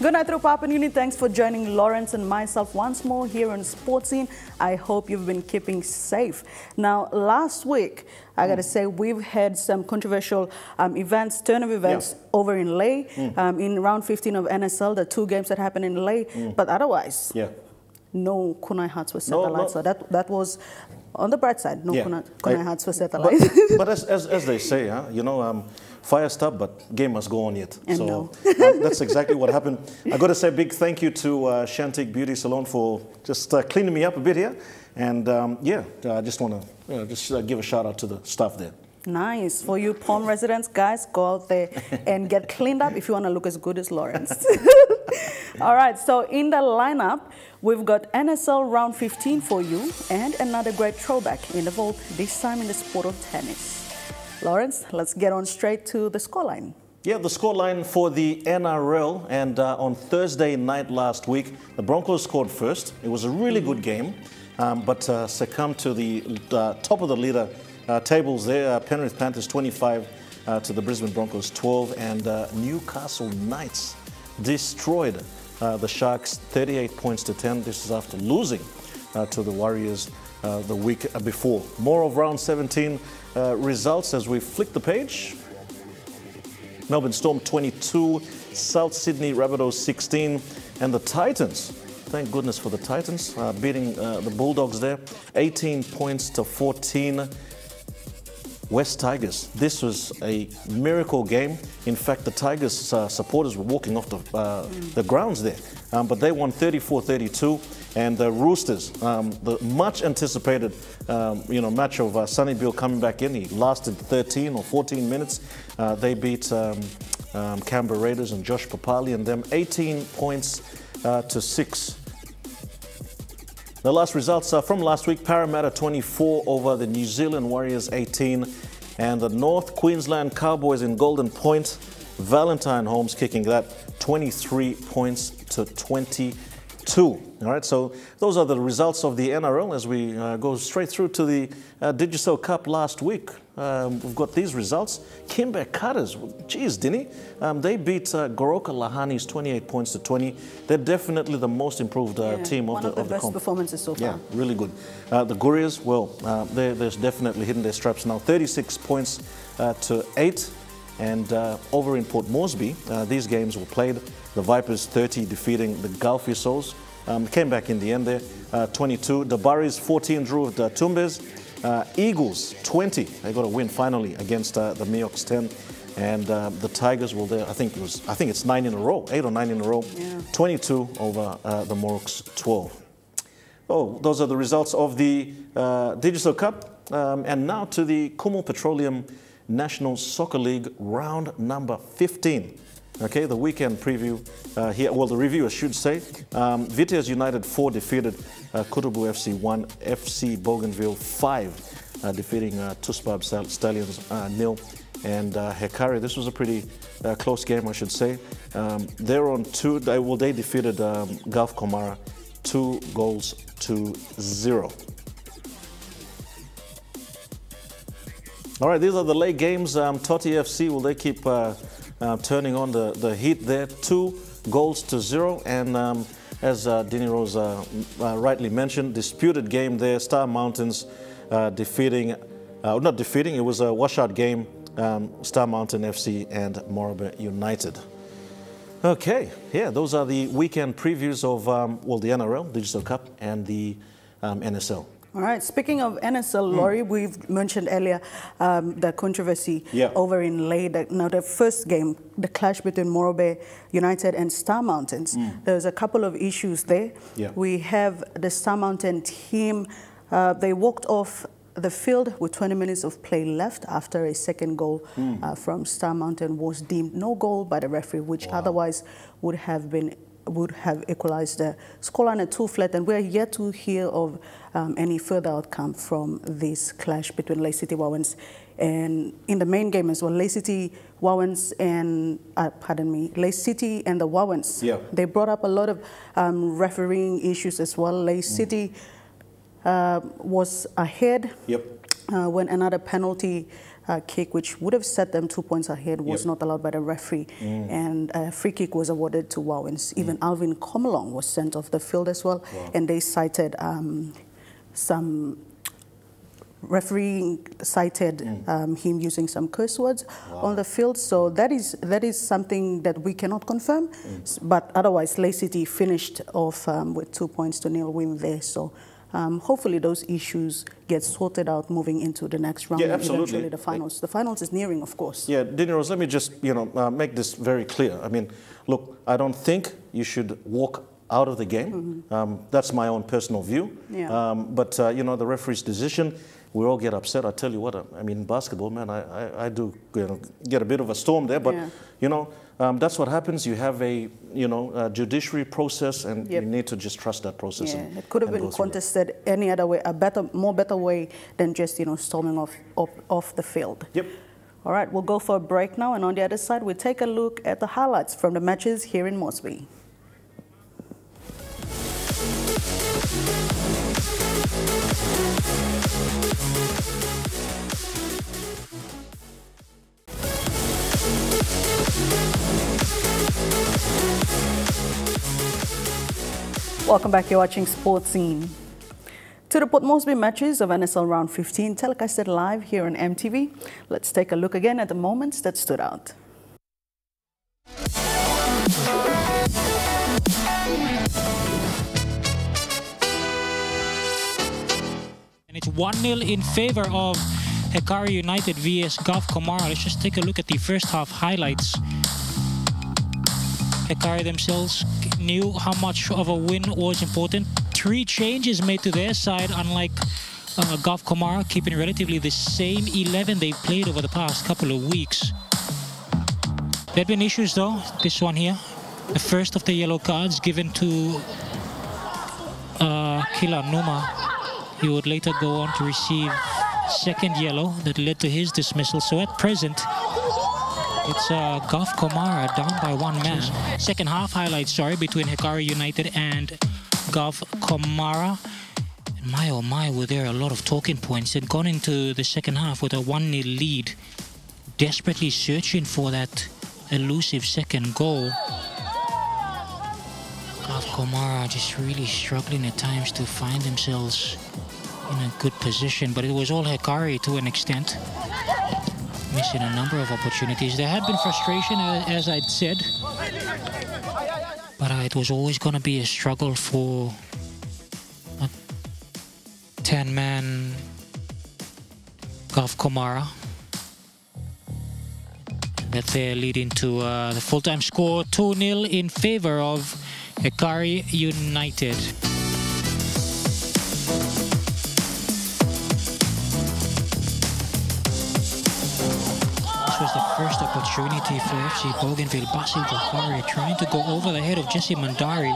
Good night through Papua New Guinea. Thanks for joining Lawrence and myself once more here on Sports Scene. I hope you've been keeping safe. Now, last week, I got to say, we've had some controversial turn of events over in Lae, in round 15 of NSL, the 2 games that happened in Lae. But otherwise, no kunai hearts were set alight. So that was on the bright side. No kunai hearts were set alight. But as they say, you know, fire stop, but game must go on yet. And so that's exactly what happened. I got to say a big thank you to Shantik Beauty Salon for just cleaning me up a bit here. And I just want to give a shout out to the staff there. Nice. For you Palm residents, guys, go out there and get cleaned up if you want to look as good as Lawrence. All right, so in the lineup, we've got Nsl Round 15 for you and another great throwback in the vault, this time in the sport of tennis. Lawrence, let's get on straight to the scoreline. Yeah, the scoreline for the NRL, and on Thursday night last week, the Broncos scored first. It was a really good game, but succumbed to the top of the leader tables there. Penrith Panthers 25 to the Brisbane Broncos 12, and Newcastle Knights destroyed the Sharks 38 points to 10. This is after losing to the Warriors the week before. More of round 17 results as we flick the page. Melbourne Storm 22, South Sydney Rabbitohs 16, and the Titans, thank goodness for the Titans, beating the Bulldogs there, 18 points to 14. West Tigers, this was a miracle game. In fact, the Tigers supporters were walking off the grounds there, but they won 34-32. And the Roosters, the much anticipated match of Sonny Bill coming back in. He lasted 13 or 14 minutes. They beat Canberra Raiders and Josh Papali and them 18 points to 6. The last results from last week: Parramatta 24 over the New Zealand Warriors 18, and the North Queensland Cowboys in Golden Point, Valentine Holmes kicking that 23 points to 22. All right, so those are the results of the NRL as we go straight through to the Digicel Cup last week. We've got these results. Kimber Cutters, geez, Dinny, they beat Goroka Lahani's 28 points to 20. They're definitely the most improved team of the best comp. Performances so far. Yeah, really good. The Gurias, well, they're definitely hitting their straps now. 36 points to 8. And over in Port Moresby, these games were played. The Vipers 30 defeating the Gulf Souls. Came back in the end there, 22. The Burries 14 drew with the Tumbes. Eagles 20. They got a win finally against the Miocs 10. And the Tigers, well, I think it's 9 in a row, 8 or 9 in a row. Yeah. 22 over the Morocs 12. Oh, those are the results of the Digicel Cup. And now to the Kumul Petroleum National Soccer League round number 15. Okay, the weekend preview here, well, the review I should say. Vitesse United 4 defeated Kutubu FC 1, FC Bougainville 5 defeating Tuspab Stallions 0, and Hekari, this was a pretty close game, I should say. They're on 2, they defeated Gulf Komara 2 goals to 0. All right, these are the late games. Toti FC, will they keep turning on the heat there? 2 goals to 0. And as Dini Rose rightly mentioned, disputed game there. Star Mountains defeating, not defeating, it was a washout game. Star Mountain FC and Moraba United. Okay, yeah, those are the weekend previews of, well, the NRL, Digicel Cup, and the NSL. All right, speaking of NSL, Laurie, we've mentioned earlier the controversy over in Lae. Now, the first game, the clash between Moraba United and Star Mountains, there's a couple of issues there. Yeah. We have the Star Mountain team, they walked off the field with 20 minutes of play left after a second goal from Star Mountain was deemed no goal by the referee, which otherwise would have equalized the scoreline at 2-flat, and we're yet to hear of any further outcome from this clash between Lae City Wawens and in the main game as well. Lae City Wawens and Lae City and the Wawens. Yeah. They brought up a lot of refereeing issues as well. Lae City was ahead. Yep. when another penalty kick, which would have set them 2 points ahead, was not allowed by the referee. And a free kick was awarded to Wowens. Even Alvin Komolong was sent off the field as well. And they cited some referee cited him using some curse words on the field. So that is something that we cannot confirm. But otherwise, Ley City finished off with 2-0 win there. So hopefully those issues get sorted out moving into the next round. Yeah, absolutely. Eventually the finals. The finals is nearing, of course. Yeah, Dinirose, let me just make this very clear. I mean, look, I don't think you should walk out of the game. That's my own personal view. But the referee's decision, we all get upset. I tell you what, I mean, basketball, man, I do get a bit of a storm there. But that's what happens. You have a judiciary process, and you need to just trust that process. Yeah, it could have been contested any other way, a better way than just storming off the field. Yep. All right, we'll go for a break now, and on the other side, we'll take a look at the highlights from the matches here in Mosby. Welcome back, you're watching Sports Scene. To the Port Moresby matches of Nsl Round 15, telecasted live here on EMTV. Let's take a look again at the moments that stood out. And it's 1-0 in favor of Hekari United vs Gulf Comara. Let's just take a look at the first half highlights. Hekari themselves knew how much of a win was important. 3 changes made to their side, unlike Gulf Comara, keeping relatively the same 11 they've played over the past couple of weeks. There have been issues though. This one here, the first of the yellow cards given to Kila Numa. He would later go on to receive second yellow that led to his dismissal. So at present, it's Gulf Comara down by 1 man. Second half highlights, between Hekari United and Gulf Comara. And my oh my, were there a lot of talking points. They'd gone into the second half with a 1-0 lead, desperately searching for that elusive second goal. Gulf Comara just really struggling at times to find themselves in a good position, but it was all Hekari to an extent, missing a number of opportunities. There had been frustration, as I'd said, but it was always going to be a struggle for a 10-man Gulf Comara. That there leading to the full-time score, 2-0 in favor of Hekari United. Was the first opportunity for FC Bougainville. Basil Bukhari trying to go over the head of Jesse Mandari.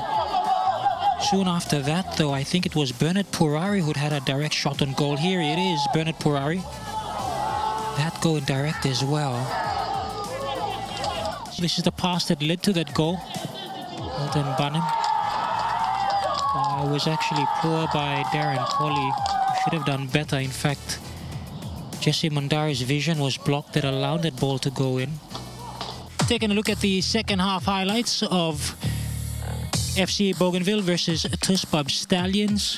Soon after that, though, I think it was Bernard Purari who'd had a direct shot on goal. Here it is, Bernard Purari. That going direct as well. This is the pass that led to that goal. Alden Bunham. It was actually poor by Darren Colley. Should have done better, in fact. Jesse Mandari's vision was blocked that allowed that ball to go in. Taking a look at the second half highlights of FC Bougainville versus Tuspub Stallions.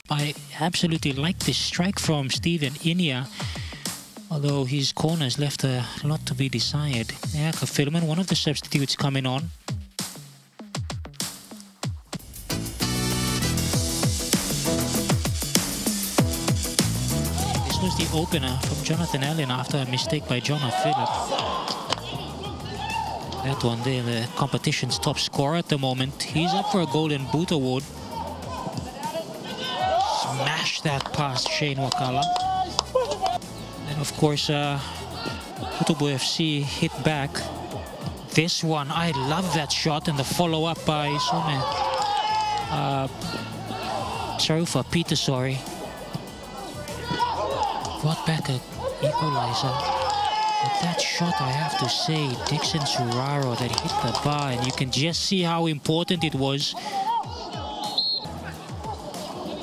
I absolutely like this strike from Steven Inia, although his corners left a lot to be desired. Eka Filman, one of the substitutes, coming on. Was the opener from Jonathan Allen after a mistake by Jonah Phillip. That one there, the competition's top scorer at the moment. He's up for a Golden Boot award. Smash that past Shane Wakala. And of course, Kutubu FC hit back. This one, I love that shot, and the follow-up by Sarufa Peter, brought back an equalizer. But that shot, I have to say, Dixon Suraro that hit the bar, and you can just see how important it was.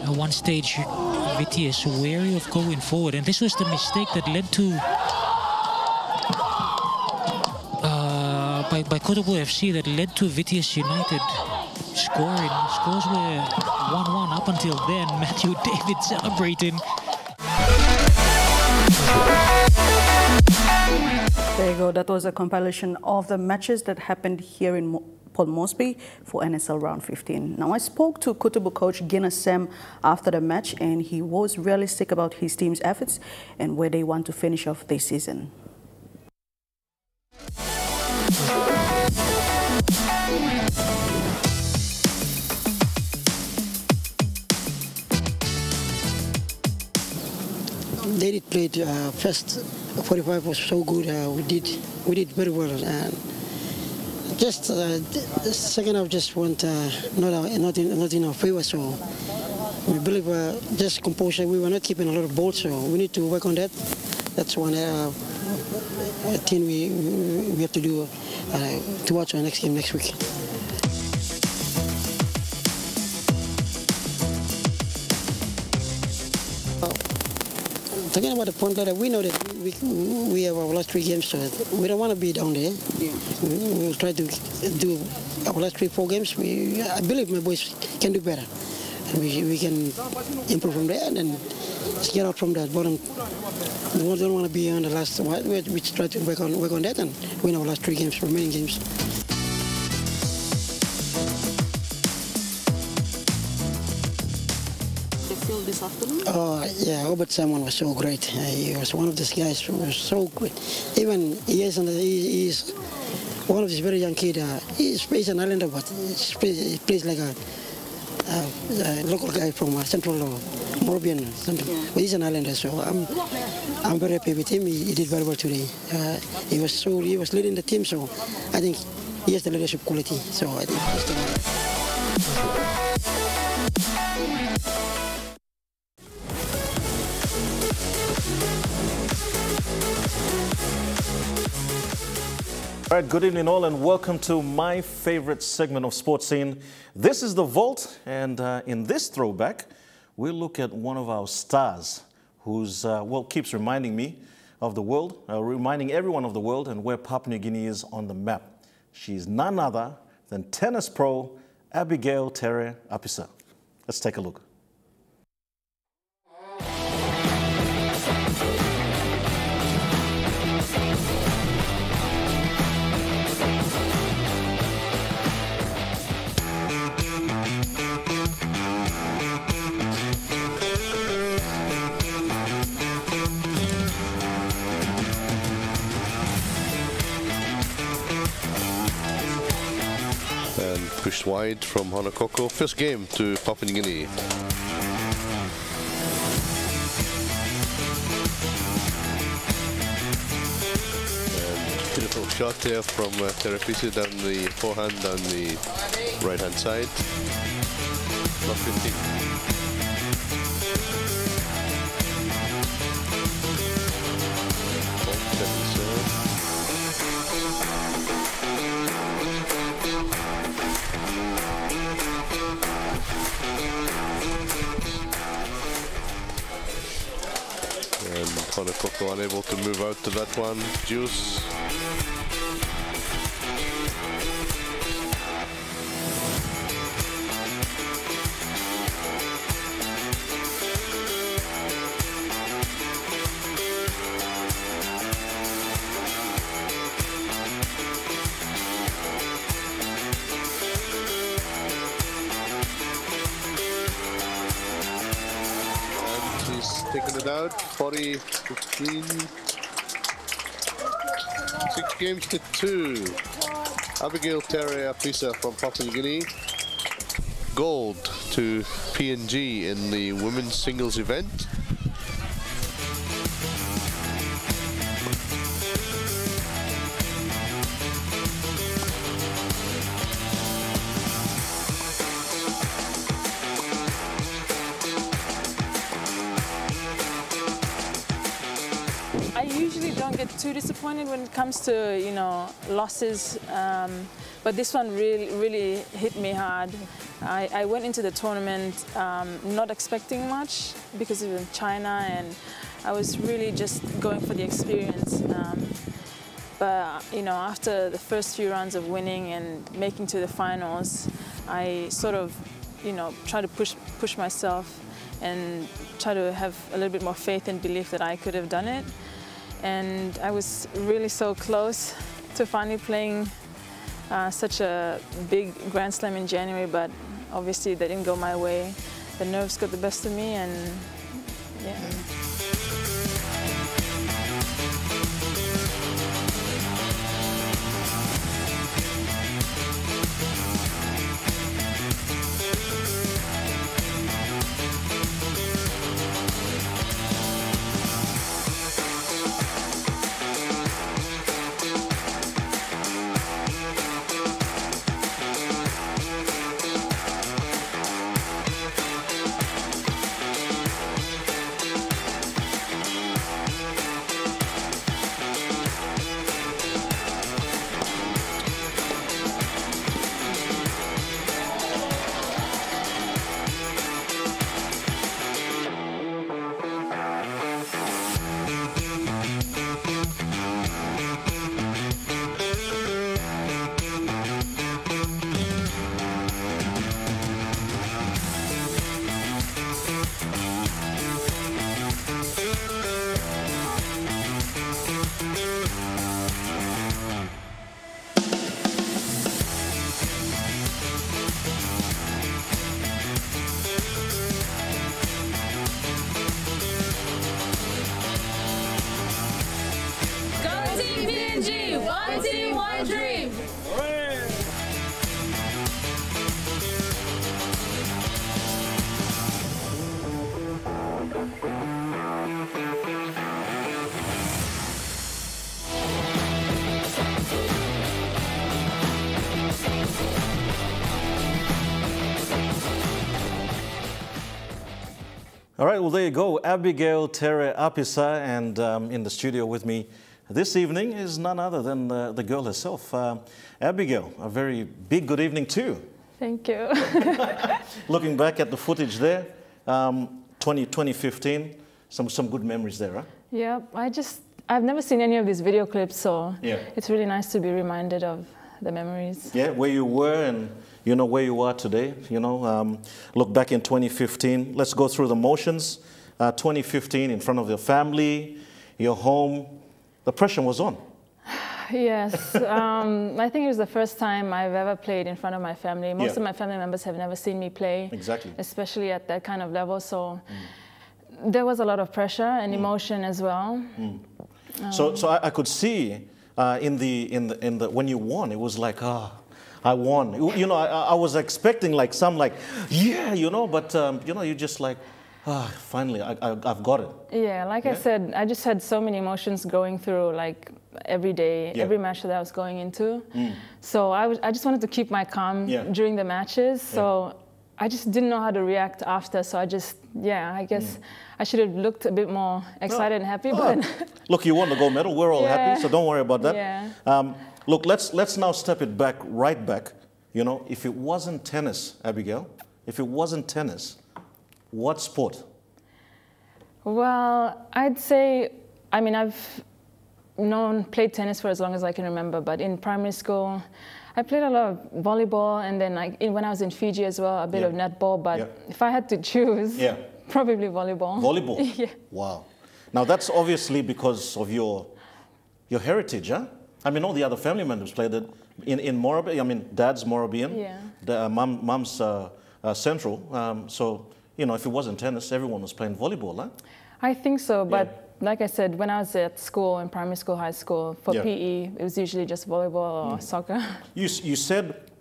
At one stage, VTS wary of going forward, and this was the mistake that led to by Kotobu FC that led to VTS United scoring. Scores were 1-1 up until then. Matthew David celebrating. There you go. That was a compilation of the matches that happened here in Port Moresby for Nsl Round 15. Now, I spoke to Kotobu coach Gina Sam after the match, and he was realistic about his team's efforts and where they want to finish off this season. They did play. First 45 was so good. We did very well, and just the second half just went not in our favor. So we believe just composure. We were not keeping a lot of balls, so we need to work on that. That's one thing we have to do to watch our next game next week. Talking about the point ladder, we know that we have our last 3 games, so we don't want to be down there. Yeah. We will try to do our last 3-4 games. I believe my boys can do better. And we can improve from there and then just get out from that bottom. We don't want to be on the last. We try to work on that and win our last 3 games, remaining games. This afternoon? Yeah, Robert Simon was so great. He was one of these guys who was so great. Even he's one of these very young kids. He's an islander, but he plays like a local guy from Central Moravian. Yeah. But he's an islander, so I'm very happy with him. He did very well today. He was leading the team, so I think he has the leadership quality. So I think he's the one. All right, good evening all and welcome to my favorite segment of Sports Scene. This is The Vault, and in this throwback, we'll look at one of our stars who's, keeps reminding me of the world, reminding everyone of the world and where Papua New Guinea is on the map. She's none other than tennis pro Abigail Tere-Apisah. Let's take a look. Pushed wide from Honokoko. First game to Papua New Guinea. And beautiful shot there from Tere-Apisah down the forehand on the right hand side. Not 15. Honokoko unable to move out to that one. Juice. Taking it out, 40-15, 6 games to 2. Abigail Tere-Apisah from Papua New Guinea. Gold to PNG in the women's singles event. don't get too disappointed when it comes to, you know, losses, but this one really hit me hard. I went into the tournament not expecting much because it was in China, and I was really just going for the experience. But, you know, after the first few rounds of winning and making to the finals, I sort of, you know, try to push myself and try to have a little bit more faith and belief that I could have done it. And I was really so close to finally playing such a big Grand Slam in January, but obviously that didn't go my way. The nerves got the best of me, and yeah. All right, well, there you go. Abigail Tere-Apisah, and in the studio with me this evening is none other than the girl herself. Abigail, a very big good evening too. Thank you. Looking back at the footage there, 2015, some good memories there, huh? Yeah, I've never seen any of these video clips, so yeah, it's really nice to be reminded of the memories. Yeah, where you were and you know where you are today. You know, look back in 2015. Let's go through the motions. 2015, in front of your family, your home. The pressure was on. Yes, I think it was the first time I've ever played in front of my family. Most of my family members have never seen me play. Exactly. Especially at that kind of level. So there was a lot of pressure and emotion as well. So I could see in the when you won, it was like, I won. You know, I was expecting like yeah, you know, but you know, you just like, finally, I've got it. Yeah, like I said, I just had so many emotions going through, like every day, every match that I was going into. So I just wanted to keep my calm during the matches. So I just didn't know how to react after. So I just, I guess I should have looked a bit more excited and happy. But look, you won the gold medal. We're all happy, so don't worry about that. Look, let's now step it back, right back. You know, if it wasn't tennis, Abigail, if it wasn't tennis, what sport? Well, I'd say, I mean, I've played tennis for as long as I can remember, but in primary school, I played a lot of volleyball, and then when I was in Fiji as well, a bit of netball, but if I had to choose, probably volleyball. Volleyball? Yeah. Wow. Now that's obviously because of your heritage, huh? I mean, all the other family members played it in Morobia. I mean, Dad's Morobian, Mom's Central, so you know, if it wasn't tennis, everyone was playing volleyball, huh? I think so, but like I said, when I was at school, in primary school, high school, for PE, it was usually just volleyball or soccer. You said,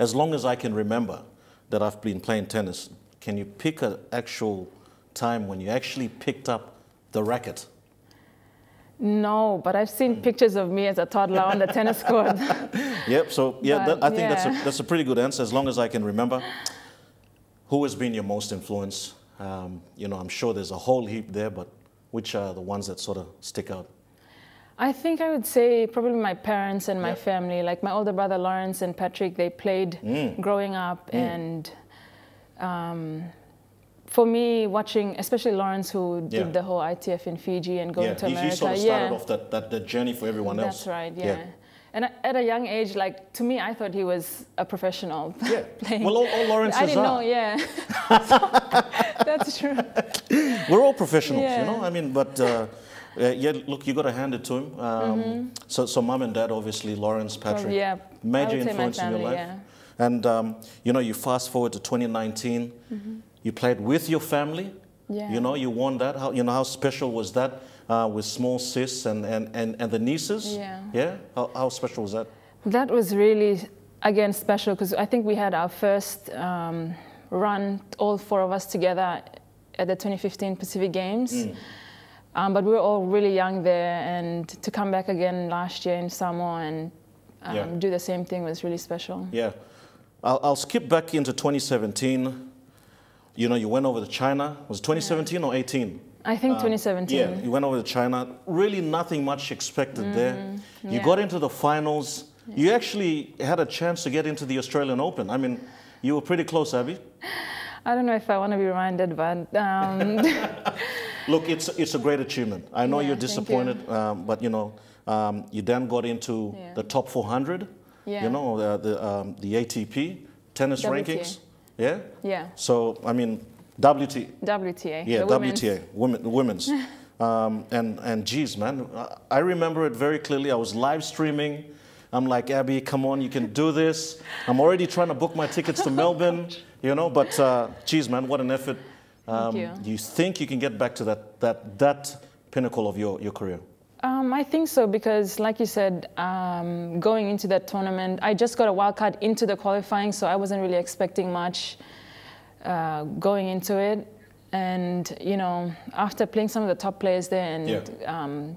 as long as I can remember that I've been playing tennis, can you pick an actual time when you actually picked up the racket? No, but I've seen pictures of me as a toddler on the tennis court. Yep, so I think that's a pretty good answer, as long as I can remember. Who has been your most influence? You know, I'm sure there's a whole heap there, but which are the ones that sort of stick out? I think I would say probably my parents and my family. Like my older brother Lawrence and Patrick, they played growing up, and for me, watching, especially Lawrence, who did the whole ITF in Fiji and going to America. He sort of started off that journey for everyone else. That's right, yeah. And at a young age, like, to me, I thought he was a professional playing. Well, all Lawrence's I didn't know, that's true. We're all professionals, you know? I mean, but, look, you got to hand it to him. So mom and dad, obviously, Lawrence, Patrick, major influence in your life. And, you know, you fast forward to 2019, you played with your family. You know, you won that. How special was that? With small sis and the nieces? How special was that? That was really, again, special because I think we had our first run, all four of us together at the 2015 Pacific Games. But we were all really young there, and to come back again last year in Samoa and do the same thing was really special. I'll skip back into 2017. You know, you went over to China. Was it 2017 or 18? I think 2017. Yeah, you went over to China. Really nothing much expected there. You got into the finals. You actually had a chance to get into the Australian Open. I mean, you were pretty close, Abby. I don't know if I want to be reminded, but... Look, it's a great achievement. I know you're disappointed, but, you know, you then got into the top 400, you know, the ATP tennis rankings. So, I mean... WTA. Yeah, WTA, women's. And geez, man, I remember it very clearly. I was live streaming. I'm like, Abby, come on, you can do this. I'm already trying to book my tickets to Melbourne, you know, but geez, man, what an effort. Thank you. Do you think you can get back to that pinnacle of your career? I think so, because like you said, going into that tournament, I just got a wild card into the qualifying, so I wasn't really expecting much. Going into it, and you know, after playing some of the top players there and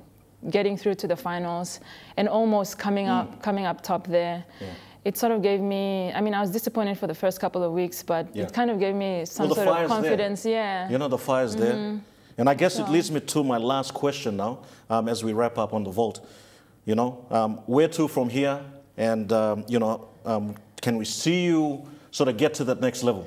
getting through to the finals and almost coming up top there, it sort of gave me, I mean, I was disappointed for the first couple of weeks, but it kind of gave me some sort of confidence. There. You know, the fire's there. And I guess it leads me to my last question now, as we wrap up on the vault. You know, where to from here, and you know, can we see you sort of get to that next level?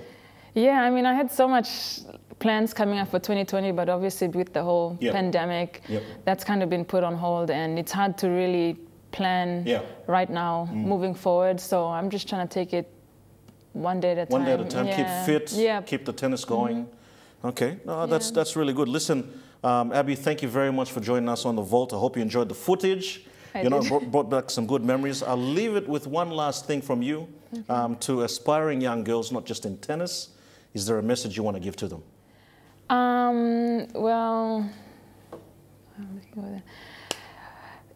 Yeah, I mean, I had so much plans coming up for 2020, but obviously with the whole pandemic, that's kind of been put on hold, and it's hard to really plan right now moving forward. So I'm just trying to take it one day at a time. One day at a time, keep fit, keep the tennis going. Okay, no, that's really good. Listen, Abby, thank you very much for joining us on The Vault. I hope you enjoyed the footage. You know, brought back some good memories. I'll leave it with one last thing from you to aspiring young girls, not just in tennis. Is there a message you want to give to them? Well,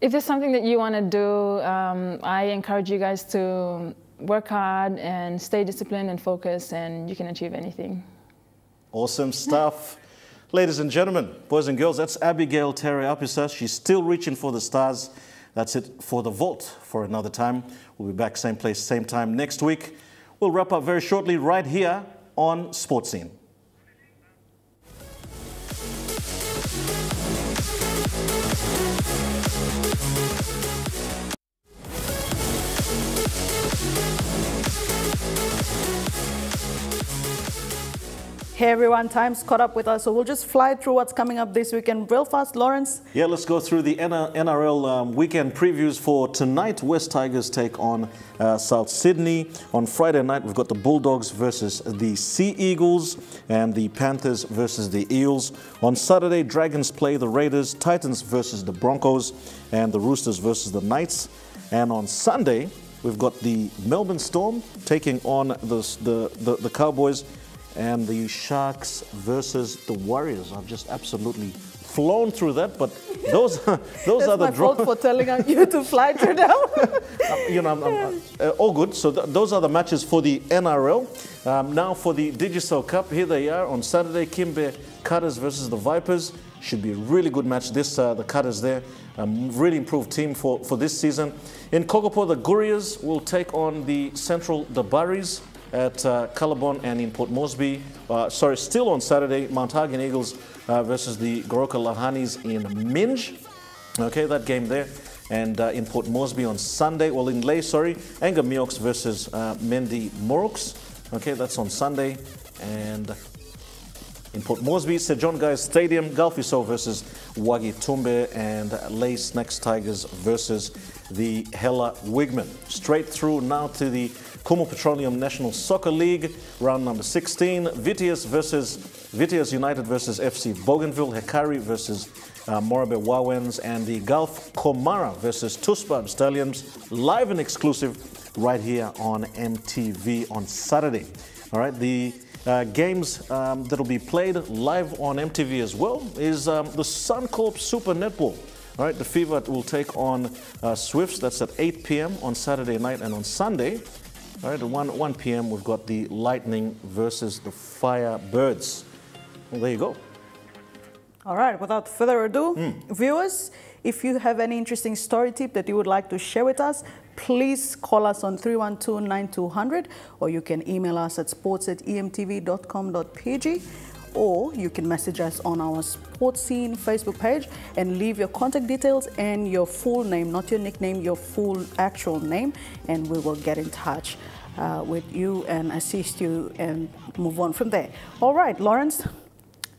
if there's something that you want to do, I encourage you guys to work hard and stay disciplined and focused, and you can achieve anything. Awesome stuff. Ladies and gentlemen, boys and girls, that's Abigail Tere-Apisah. She's still reaching for the stars. That's it for The Vault for another time. We'll be back same place, same time next week. We'll wrap up very shortly right here on Sports Scene. Hey everyone, time's caught up with us, so we'll just fly through what's coming up this weekend real fast. Lawrence? Yeah, let's go through the NRL weekend previews for tonight. West Tigers take on South Sydney. On Friday night, we've got the Bulldogs versus the Sea Eagles and the Panthers versus the Eels. On Saturday, Dragons play the Raiders, Titans versus the Broncos, and the Roosters versus the Knights. And on Sunday, we've got the Melbourne Storm taking on the Cowboys, and the Sharks versus the Warriors. I've just absolutely flown through that, but those are the draws. That's my fault for telling you to fly through them. You know, all good. So those are the matches for the NRL. Now for the Digicel Cup, here they are on Saturday. Kimber Cutters versus the Vipers. Should be a really good match. The Cutters there, really improved team for this season. In Kokopo, the Gurias will take on the Central Dabaris at Callabon, and in Port Moresby. Still on Saturday, Mount Hagen Eagles versus the Goroka Lahanis in Minge. Okay, that game there. And in Port Moresby on Sunday, well in Lae, sorry, Anga Miox versus Mendi Moroks. Okay, that's on Sunday. And in Port Moresby, Sir John Guy's Stadium, Galfiso versus Wagi Tumbe, and Lae Snacks Tigers versus the Hella Wigmen. Straight through now to the Kumul Petroleum National Soccer League, round number 16. Vitias United versus FC Bougainville, Hekari versus Morabe Wawens, and the Gulf Komara versus Tuspad Stallions, live and exclusive right here on MTV on Saturday. All right, the games that will be played live on MTV as well is the Suncorp Super Netball. All right, the Fever will take on Swifts. That's at 8 p.m. on Saturday night, and on Sunday, all right, at 1 p.m. we've got the Lightning versus the Firebirds. Well, there you go. All right, without further ado, viewers, if you have any interesting story tip that you would like to share with us, please call us on 312-9200, or you can email us at sports@emtv.com.pg, or you can message us on our Sports Scene Facebook page and leave your contact details and your full name, not your nickname, your full actual name, and we will get in touch with you and assist you and move on from there. All right, Lawrence,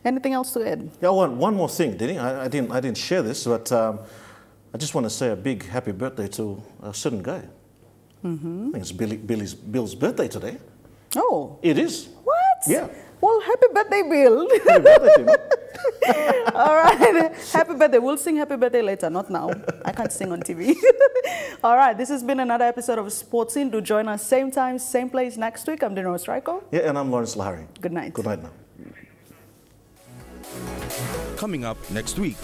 anything else to add? Yeah, one more thing, Dini. I didn't share this, but I just want to say a big happy birthday to a certain guy. I think it's Bill's birthday today. Oh. It is. What? Yeah. Well, happy birthday, Bill. Happy birthday to you. All right. Happy birthday. We'll sing happy birthday later, not now. I can't sing on TV. All right. This has been another episode of Sports In. Do join us same time, same place next week. I'm Dino Strico. Yeah, and I'm Lawrence Lahari. Good night. Good night now. Coming up next week.